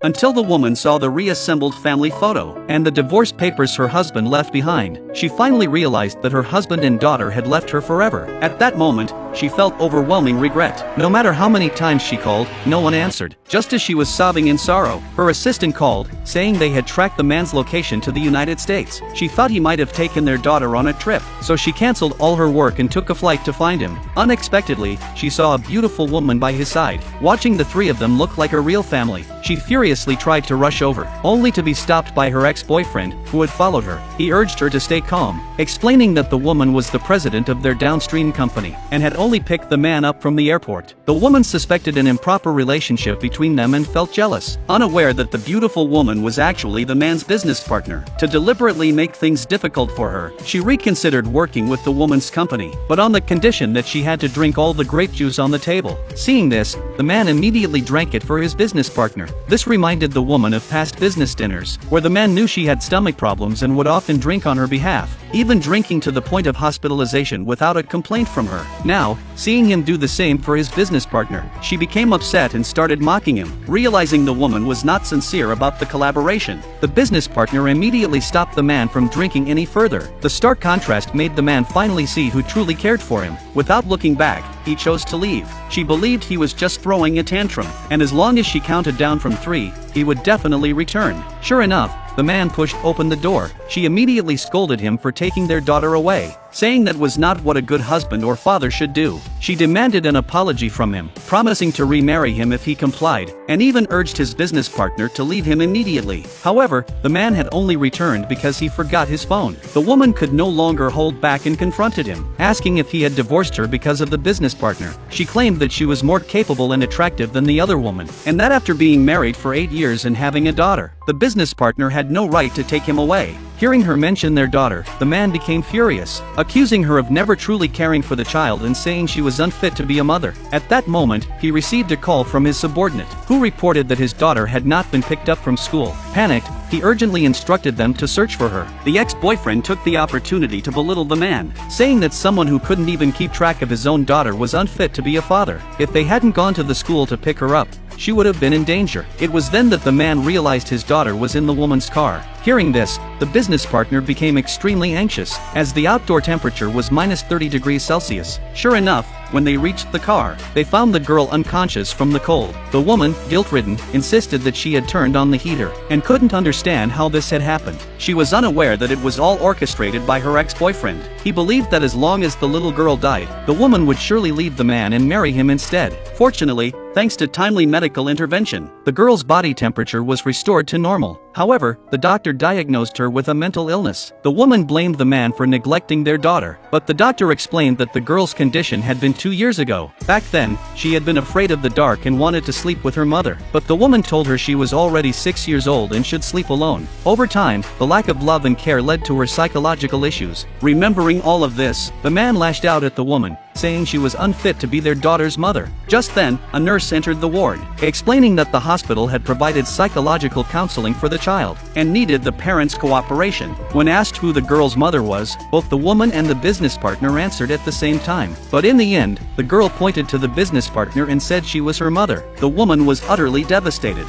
until the woman saw the reassembled family photo and the divorce papers her husband left behind. She finally realized that her husband and daughter had left her forever. At that moment, she felt overwhelming regret. No matter how many times she called, no one answered. Just as she was sobbing in sorrow, her assistant called, saying they had tracked the man's location to the United States. She thought he might have taken their daughter on a trip, so she canceled all her work and took a flight to find him. Unexpectedly, she saw a beautiful woman by his side. Watching the three of them look like a real family, she furiously tried to rush over, only to be stopped by her ex-boyfriend, who had followed her. He urged her to stay calm, explaining that the woman was the president of their downstream company, and had only picked the man up from the airport. The woman suspected an improper relationship between them and felt jealous, unaware that the beautiful woman was actually the man's business partner. To deliberately make things difficult for her, she reconsidered working with the woman's company, but on the condition that she had to drink all the grape juice on the table. Seeing this, the man immediately drank it for his business partner. This reminded the woman of past business dinners, where the man knew she had stomach problems and would often drink on her behalf, even drinking to the point of hospitalization without a complaint from her. Now, seeing him do the same for his business partner, she became upset and started mocking him. Realizing the woman was not sincere about the collaboration, the business partner immediately stopped the man from drinking any further. The stark contrast made the man finally see who truly cared for him. Without looking back, he chose to leave. She believed he was just throwing a tantrum, and as long as she counted down from 3, he would definitely return. Sure enough, the man pushed open the door. She immediately scolded him for taking their daughter away, saying that was not what a good husband or father should do. She demanded an apology from him, promising to remarry him if he complied, and even urged his business partner to leave him immediately. However, the man had only returned because he forgot his phone. The woman could no longer hold back and confronted him, asking if he had divorced her because of the business partner. She claimed that she was more capable and attractive than the other woman, and that after being married for 8 years and having a daughter, the business partner had no right to take him away. Hearing her mention their daughter, the man became furious, accusing her of never truly caring for the child and saying she was unfit to be a mother. At that moment, he received a call from his subordinate, who reported that his daughter had not been picked up from school. Panicked, he urgently instructed them to search for her. The ex-boyfriend took the opportunity to belittle the man, saying that someone who couldn't even keep track of his own daughter was unfit to be a father. If they hadn't gone to the school to pick her up, she would have been in danger. It was then that the man realized his daughter was in the woman's car. Hearing this, the business partner became extremely anxious, as the outdoor temperature was minus 30 degrees Celsius. Sure enough, when they reached the car, they found the girl unconscious from the cold. The woman, guilt-ridden, insisted that she had turned on the heater, and couldn't understand how this had happened. She was unaware that it was all orchestrated by her ex-boyfriend. He believed that as long as the little girl died, the woman would surely leave the man and marry him instead. Fortunately, thanks to timely medical intervention, the girl's body temperature was restored to normal. However, the doctor diagnosed her with a mental illness. The woman blamed the man for neglecting their daughter, but the doctor explained that the girl's condition had been 2 years ago. Back then, she had been afraid of the dark and wanted to sleep with her mother, but the woman told her she was already 6 years old and should sleep alone. Over time, the lack of love and care led to her psychological issues. Remembering all of this, the man lashed out at the woman, saying she was unfit to be their daughter's mother. Just then, a nurse entered the ward, explaining that the hospital had provided psychological counseling for the child, and needed the parents' cooperation. When asked who the girl's mother was, both the woman and the business partner answered at the same time. But in the end, the girl pointed to the business partner and said she was her mother. The woman was utterly devastated.